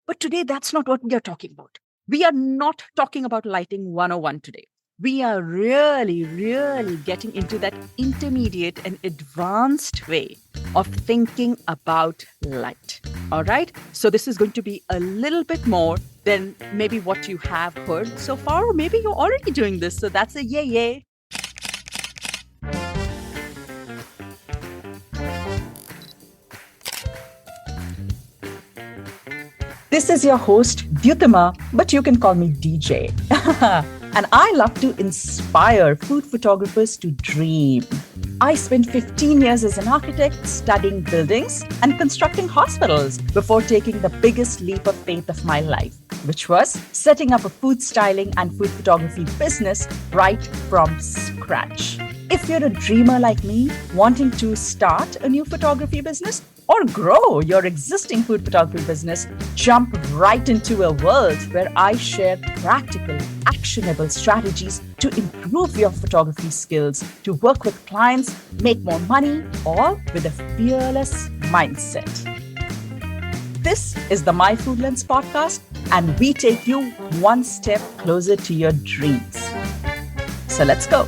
But today, that's not what we are talking about. We are not talking about lighting 101 today. We are really getting into that intermediate and advanced way of thinking about light. All right. So, this is going to be a little bit more than maybe what you have heard so far, or maybe you're already doing this. So, that's a yay, yay. This is your host, Dyutama, but you can call me DJ. And I love to inspire food photographers to dream. I spent 15 years as an architect studying buildings and constructing hospitals before taking the biggest leap of faith of my life, which was setting up a food styling and food photography business right from scratch. If you're a dreamer like me, wanting to start a new photography business or grow your existing food photography business, jump right into a world where I share practical, actionable strategies to improve your photography skills, to work with clients, make more money, all with a fearless mindset. This is the My Food Lens podcast, and we take you one step closer to your dreams. So let's go.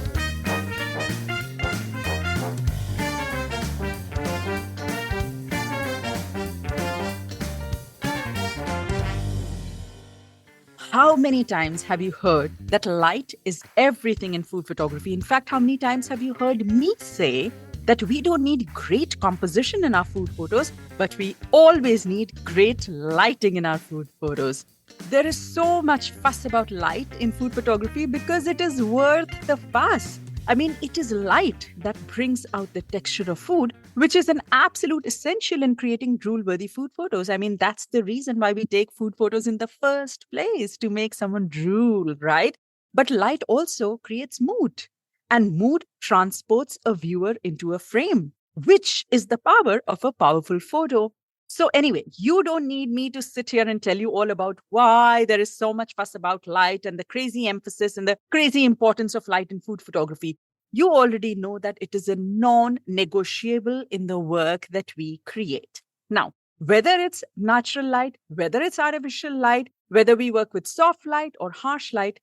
How many times have you heard that light is everything in food photography? In fact, how many times have you heard me say that we don't need great composition in our food photos, but we always need great lighting in our food photos? There is so much fuss about light in food photography because it is worth the fuss. I mean, it is light that brings out the texture of food, which is an absolute essential in creating drool-worthy food photos. I mean, that's the reason why we take food photos in the first place, to make someone drool, right? But light also creates mood, and mood transports a viewer into a frame, which is the power of a powerful photo. So anyway, you don't need me to sit here and tell you all about why there is so much fuss about light and the crazy emphasis and the crazy importance of light in food photography. You already know that it is a non-negotiable in the work that we create. Now, whether it's natural light, whether it's artificial light, whether we work with soft light or harsh light,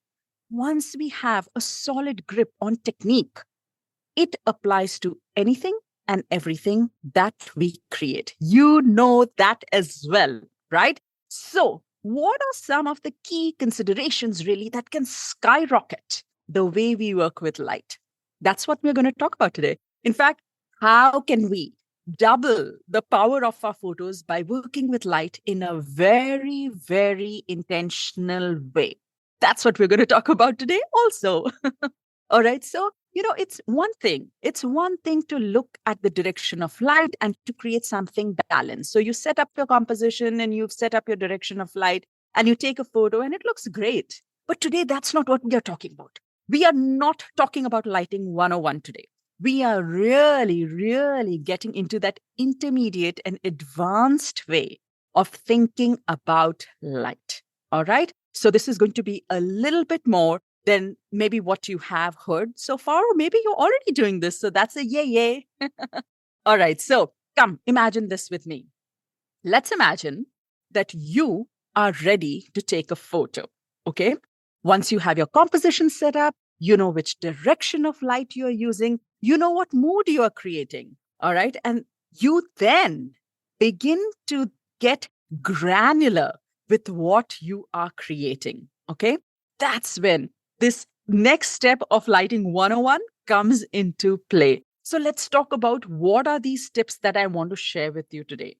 once we have a solid grip on technique, it applies to anything and everything that we create. You know that as well, right? So, what are some of the key considerations really that can skyrocket the way we work with light? That's what we're going to talk about today. In fact, how can we double the power of our photos by working with light in a very intentional way? That's what we're going to talk about today also. All right. So, it's one thing. It's one thing to look at the direction of light and to create something balanced. So you set up your composition and you've set up your direction of light and you take a photo and it looks great. But today, that's not what we are talking about. We are not talking about lighting 101 today. We are really getting into that intermediate and advanced way of thinking about light. All right. So this is going to be a little bit more than maybe what you have heard so far, or maybe you're already doing this. So that's a yay, yay. All right. So come, imagine this with me. Let's imagine that you are ready to take a photo. Okay. Once you have your composition set up, you know which direction of light you're using, you know what mood you are creating. All right. And you then begin to get granular with what you are creating. Okay. That's when this next step of lighting 101 comes into play. So let's talk about what are these tips that I want to share with you today.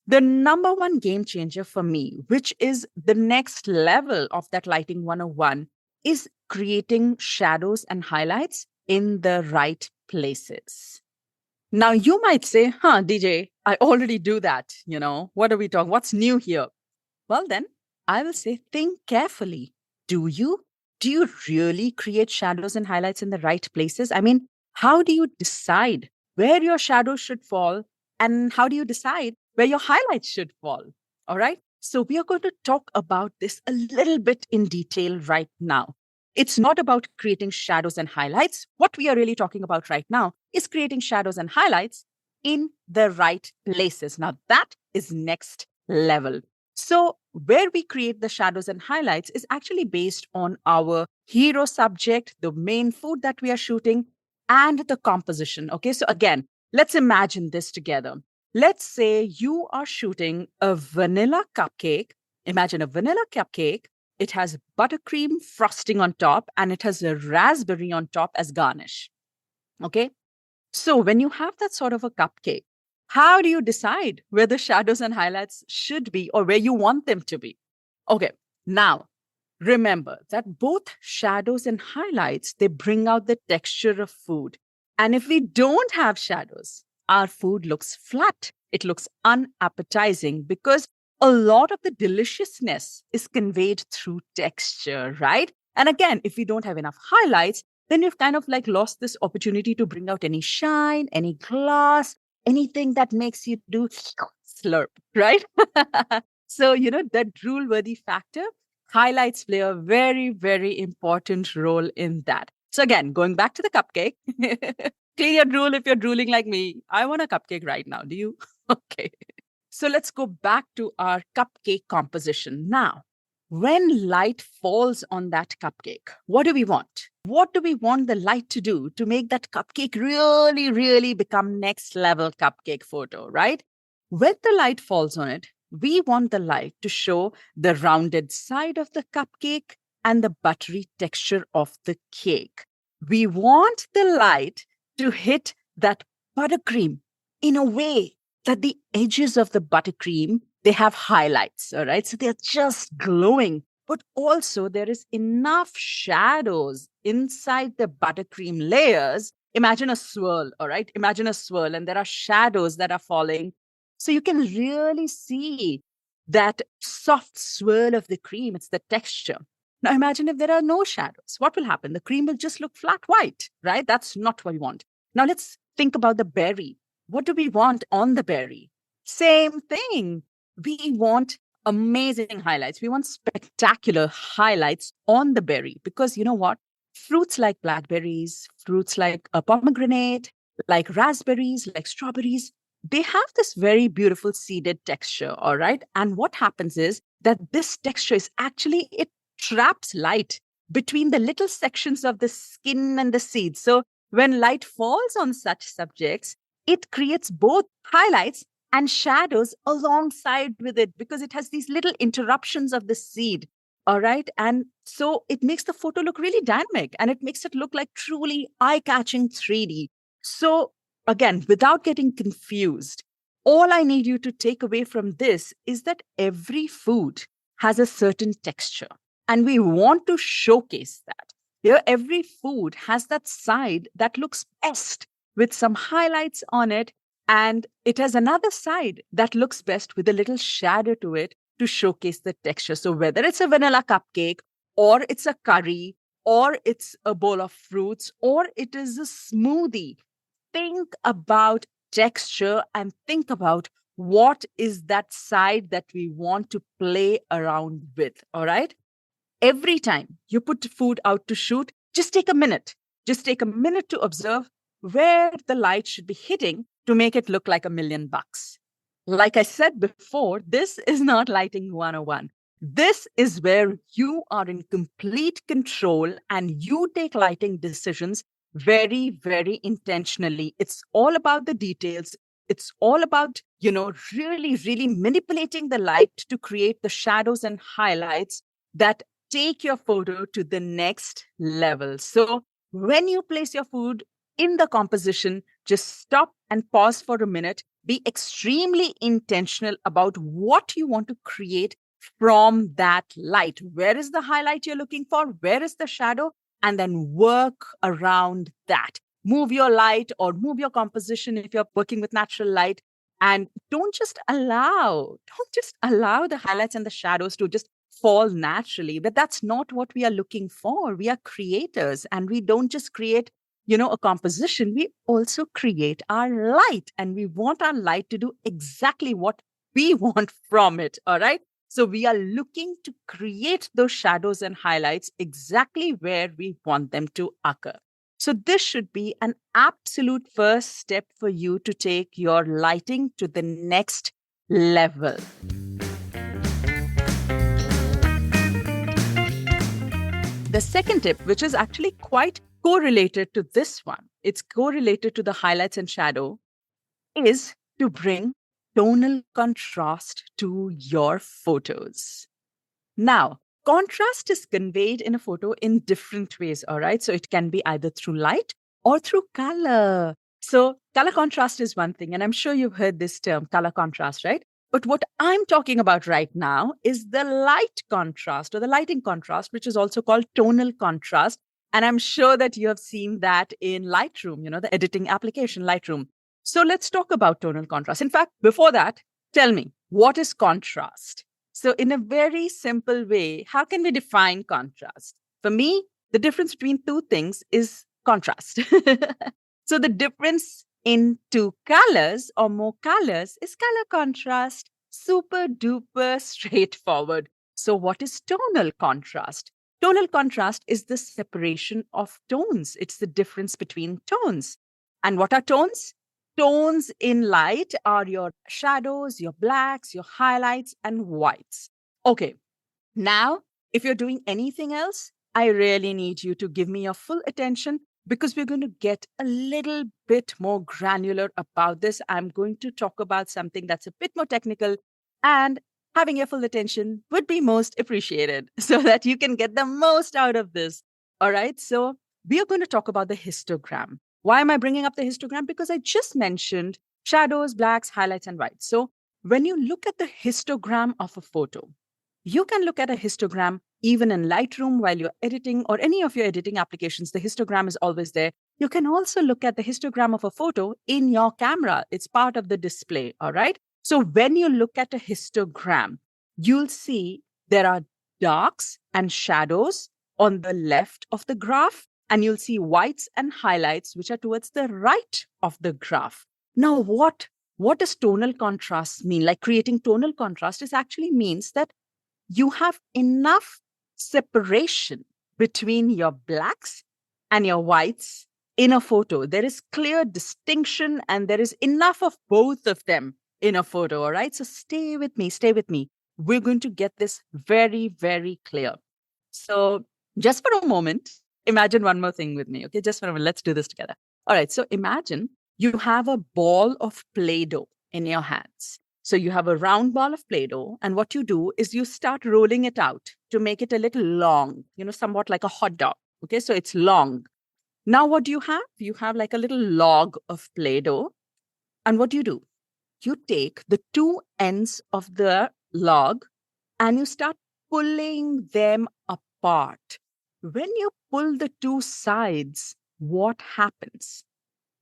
The number one game changer for me, which is the next level of that lighting 101, is creating shadows and highlights in the right places. Now, you might say, DJ, I already do that. What are we talking? What's new here? Well, then I will say, think carefully. Do you? Do you really create shadows and highlights in the right places? I mean, how do you decide where your shadows should fall? And how do you decide where your highlights should fall? All right. So we are going to talk about this a little bit in detail right now. It's not about creating shadows and highlights. What we are really talking about right now is creating shadows and highlights in the right places. Now, that is next level. So where we create the shadows and highlights is actually based on our hero subject, the main food that we are shooting, and the composition. Okay, so again, let's imagine this together. Let's say you are shooting a vanilla cupcake. Imagine a vanilla cupcake. It has buttercream frosting on top and it has a raspberry on top as garnish. Okay, so when you have that sort of a cupcake, how do you decide where the shadows and highlights should be or where you want them to be? Okay, now remember that both shadows and highlights, they bring out the texture of food. And if we don't have shadows, our food looks flat. It looks unappetizing because a lot of the deliciousness is conveyed through texture, right? And again, if we don't have enough highlights, then you've kind of like lost this opportunity to bring out any shine, any gloss, anything that makes you do slurp, right? So, that drool worthy factor, highlights play a very, very important role in that. So, again, going back to the cupcake, clean your drool if you're drooling like me. I want a cupcake right now. Do you? Okay. So, let's go back to our cupcake composition now. When light falls on that cupcake, what do we want? What do we want the light to do to make that cupcake really, really become next level cupcake photo, right? When the light falls on it, we want the light to show the rounded side of the cupcake and the buttery texture of the cake. We want the light to hit that buttercream in a way that the edges of the buttercream, they have highlights, all right? So they're just glowing, but also there is enough shadows inside the buttercream layers. Imagine a swirl, all right? Imagine a swirl, and there are shadows that are falling. So you can really see that soft swirl of the cream. It's the texture. Now imagine if there are no shadows. What will happen? The cream will just look flat white, right? That's not what we want. Now let's think about the berry. What do we want on the berry? Same thing. We want amazing highlights. We want spectacular highlights on the berry because you know what? Fruits like blackberries, fruits like a pomegranate, like raspberries, like strawberries, they have this very beautiful seeded texture, all right? And what happens is that this texture is actually, it traps light between the little sections of the skin and the seeds. So when light falls on such subjects, it creates both highlights and shadows alongside with it because it has these little interruptions of the seed. All right. And so it makes the photo look really dynamic and it makes it look like truly eye catching 3D. So, again, without getting confused, all I need you to take away from this is that every food has a certain texture and we want to showcase that. Here, every food has that side that looks best with some highlights on it. And it has another side that looks best with a little shadow to it to showcase the texture. So whether it's a vanilla cupcake or it's a curry or it's a bowl of fruits or it is a smoothie, think about texture and think about what is that side that we want to play around with. All right. Every time you put food out to shoot, just take a minute. Just take a minute to observe where the light should be hitting to make it look like $1,000,000. Like I said before, this is not lighting 101. This is where you are in complete control and you take lighting decisions very, very intentionally. It's all about the details. It's all about, really, really manipulating the light to create the shadows and highlights that take your photo to the next level. So when you place your food in the composition, just stop and pause for a minute. Be extremely intentional about what you want to create from that light. Where is the highlight you're looking for? Where is the shadow? And then work around that. Move your light or move your composition if you're working with natural light. And don't just allow the highlights and the shadows to just fall naturally. But that's not what we are looking for. We are creators and we don't just create a composition, we also create our light and we want our light to do exactly what we want from it. All right. So we are looking to create those shadows and highlights exactly where we want them to occur. So this should be an absolute first step for you to take your lighting to the next level. The second tip, which is actually quite correlated to this one, it's correlated to the highlights and shadow, is to bring tonal contrast to your photos. Now, contrast is conveyed in a photo in different ways, all right? So it can be either through light or through color. So color contrast is one thing, and I'm sure you've heard this term, color contrast, right? But what I'm talking about right now is the light contrast or the lighting contrast, which is also called tonal contrast. And I'm sure that you have seen that in Lightroom, the editing application Lightroom. So let's talk about tonal contrast. In fact, before that, tell me, what is contrast? So, in a very simple way, how can we define contrast? For me, the difference between two things is contrast. So, the difference in two colors or more colors is color contrast. Super duper straightforward. So, what is tonal contrast? Tonal contrast is the separation of tones, it's the difference between tones. And what are tones? Tones in light are your shadows, your blacks, your highlights, and whites. Okay, now, if you're doing anything else, I really need you to give me your full attention because we're going to get a little bit more granular about this. I'm going to talk about something that's a bit more technical, and having your full attention would be most appreciated so that you can get the most out of this. All right, so we are going to talk about the histogram. Why am I bringing up the histogram? Because I just mentioned shadows, blacks, highlights, and whites. So when you look at the histogram of a photo, you can look at a histogram even in Lightroom while you're editing or any of your editing applications. The histogram is always there. You can also look at the histogram of a photo in your camera. It's part of the display, all right? So when you look at a histogram, you'll see there are darks and shadows on the left of the graph, and you'll see whites and highlights, which are towards the right of the graph. Now, what does tonal contrast mean? Like creating tonal contrast is actually means that you have enough separation between your blacks and your whites in a photo. There is clear distinction and there is enough of both of them in a photo, all right? So stay with me, stay with me. We're going to get this very, very clear. So just for a moment, imagine one more thing with me, okay? Just for a moment, let's do this together. All right, so imagine you have a ball of Play-Doh in your hands. So you have a round ball of Play-Doh, and what you do is you start rolling it out to make it a little long, somewhat like a hot dog. Okay, so it's long. Now what do you have? You have like a little log of Play-Doh. And what do? You take the two ends of the log and you start pulling them apart. When you pull the two sides, what happens?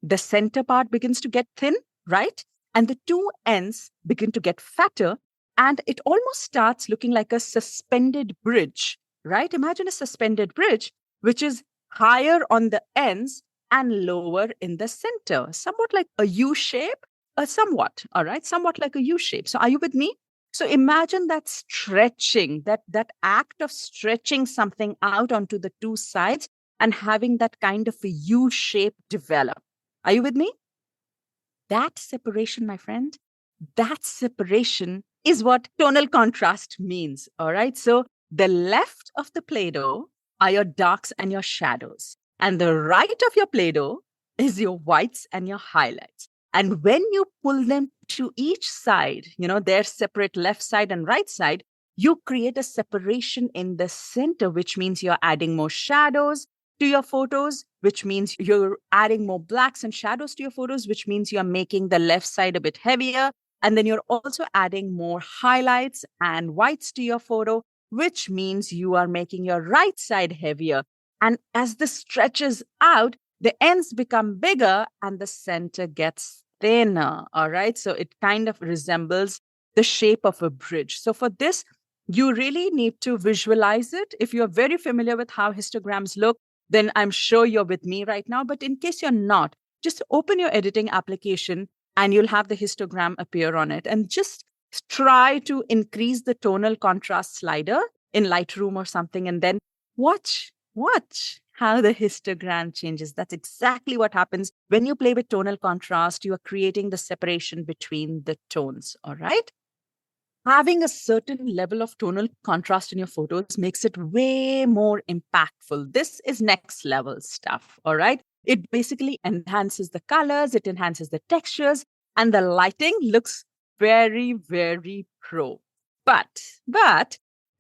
The center part begins to get thin, right? And the two ends begin to get fatter, and it almost starts looking like a suspended bridge, right? Imagine a suspended bridge, which is higher on the ends and lower in the center, somewhat like a U shape, somewhat, all right? Somewhat like a U shape. So are you with me? So imagine that stretching, that act of stretching something out onto the two sides and having that kind of a U shape develop. Are you with me? That separation, my friend, that separation is what tonal contrast means. All right. So the left of the Play-Doh are your darks and your shadows, and the right of your Play-Doh is your whites and your highlights. And when you pull them to each side, their separate left side and right side, you create a separation in the center, which means you're adding more shadows to your photos, which means you're adding more blacks and shadows to your photos, which means you're making the left side a bit heavier. And then you're also adding more highlights and whites to your photo, which means you are making your right side heavier. And as this stretches out, the ends become bigger and the center gets thinner. All right. So it kind of resembles the shape of a bridge. So for this, you really need to visualize it. If you're very familiar with how histograms look, then I'm sure you're with me right now. But in case you're not, just open your editing application and you'll have the histogram appear on it. And just try to increase the tonal contrast slider in Lightroom or something, and then watch how the histogram changes. That's exactly what happens when you play with tonal contrast. You are creating the separation between the tones, all right? having a certain level of tonal contrast in your photos makes it way more impactful. This is next level stuff, all right? It basically enhances the colors, it enhances the textures, and the lighting looks very, very pro. But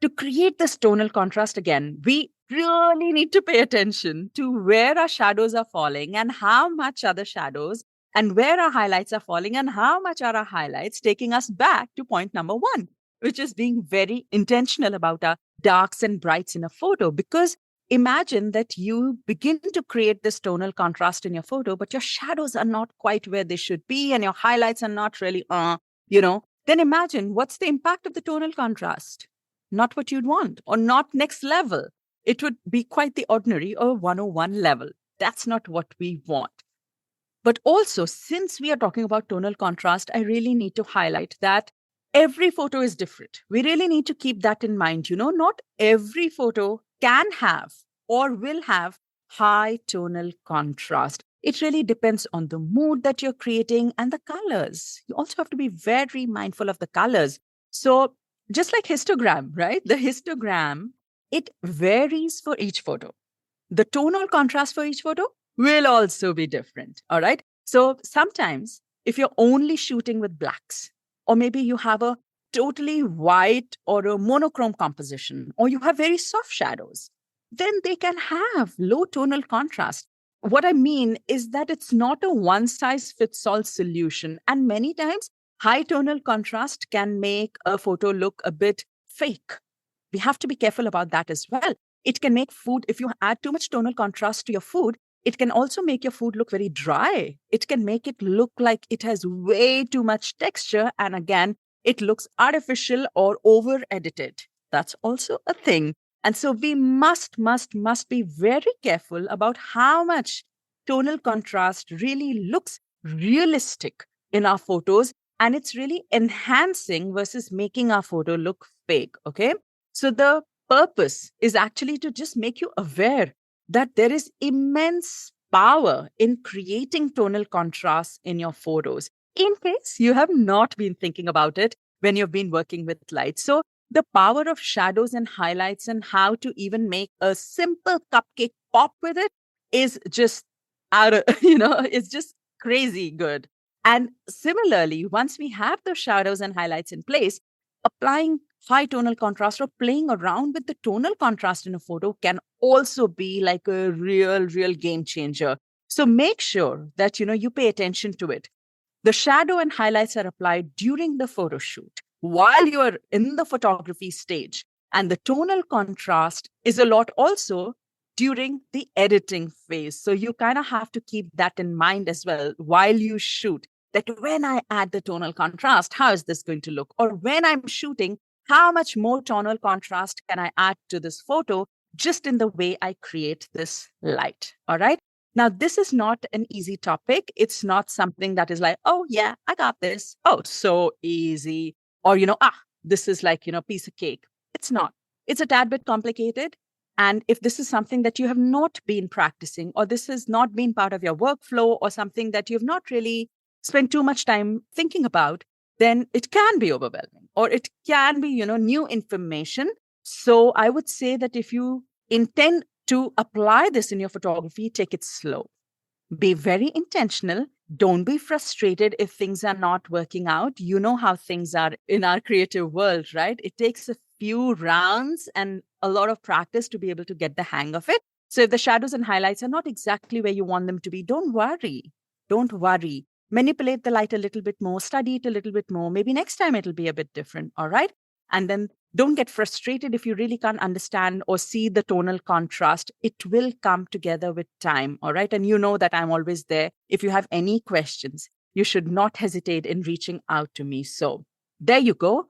to create this tonal contrast again, we really need to pay attention to where our shadows are falling and how much are the shadows and where our highlights are falling and how much are our highlights, taking us back to point number one, which is being very intentional about our darks and brights in a photo. Because imagine that you begin to create this tonal contrast in your photo, but your shadows are not quite where they should be and your highlights are not really, then imagine what's the impact of the tonal contrast? Not what you'd want or not next level. It would be quite the ordinary or 101 level. That's not what we want. But also, since we are talking about tonal contrast, I really need to highlight that every photo is different. We really need to keep that in mind. Not every photo can have or will have high tonal contrast. It really depends on the mood that you're creating and the colors. You also have to be very mindful of the colors. So, just like histogram, right? The histogram, it varies for each photo. The tonal contrast for each photo will also be different. All right. So sometimes if you're only shooting with blacks, or maybe you have a totally white or a monochrome composition, or you have very soft shadows, then they can have low tonal contrast. What I mean is that it's not a one size fits all solution. And many times, high tonal contrast can make a photo look a bit fake. We have to be careful about that as well. It can make food, if you add too much tonal contrast to your food, it can also make your food look very dry. It can make it look like it has way too much texture. And again, it looks artificial or over edited. That's also a thing. And so we must be very careful about how much tonal contrast really looks realistic in our photos. And it's really enhancing versus making our photo look fake. Okay. So the purpose is actually to just make you aware that there is immense power in creating tonal contrast in your photos, in case you have not been thinking about it when you've been working with light. So the power of shadows and highlights and how to even make a simple cupcake pop with it is just out of, it's just crazy good. And similarly, once we have the shadows and highlights in place, applying high tonal contrast or playing around with the tonal contrast in a photo can also be like a real game changer. So make sure that you pay attention to it. The shadow and highlights are applied during the photo shoot while you are in the photography stage, and the tonal contrast is a lot also during the editing phase. So you kind of have to keep that in mind as well while you shoot, that when I add the tonal contrast, how is this going to look? Or when I'm shooting, how much more tonal contrast can I add to this photo just in the way I create this light? All right. Now, this is not an easy topic. It's not something that is like, oh, yeah, I got this. Oh, so easy. Or, this is like, piece of cake. It's not. It's a tad bit complicated. And if this is something that you have not been practicing, or this has not been part of your workflow, or something that you've not really spent too much time thinking about, then it can be overwhelming or it can be, new information. So I would say that if you intend to apply this in your photography, take it slow. Be very intentional. Don't be frustrated if things are not working out. You know how things are in our creative world, right? It takes a few rounds and a lot of practice to be able to get the hang of it. So if the shadows and highlights are not exactly where you want them to be, don't worry. Don't worry. Manipulate the light a little bit more, study it a little bit more. Maybe next time it'll be a bit different. All right. And then don't get frustrated if you really can't understand or see the tonal contrast. It will come together with time. All right. And you know that I'm always there. If you have any questions, you should not hesitate in reaching out to me. So there you go.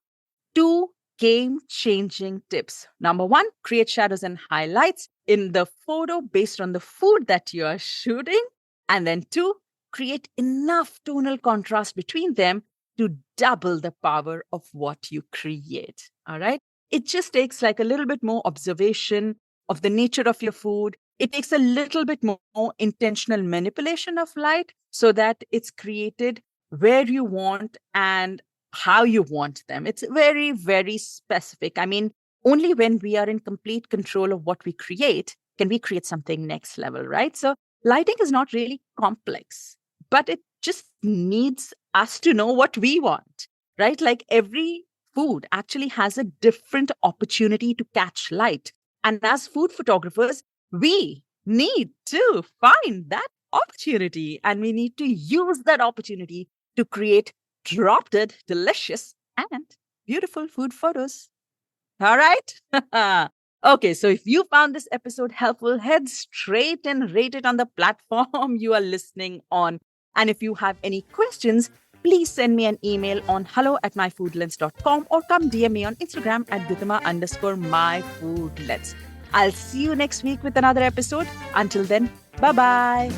2 game-changing tips. Number 1, create shadows and highlights in the photo based on the food that you are shooting. And then 2, create enough tonal contrast between them to double the power of what you create. All right. It just takes like a little bit more observation of the nature of your food. It takes a little bit more intentional manipulation of light so that it's created where you want and how you want them. It's very, very specific. I mean, only when we are in complete control of what we create can we create something next level, right? So lighting is not really complex, but it just needs us to know what we want, right? Like every food actually has a different opportunity to catch light. And as food photographers, we need to find that opportunity and we need to use that opportunity to create drop dead, delicious, and beautiful food photos. All right. Okay, so if you found this episode helpful, head straight and rate it on the platform you are listening on. And if you have any questions, please send me an email on hello@myfoodlens.com or come DM me on Instagram at Gitama_myfoodlens. I'll see you next week with another episode. Until then, bye bye.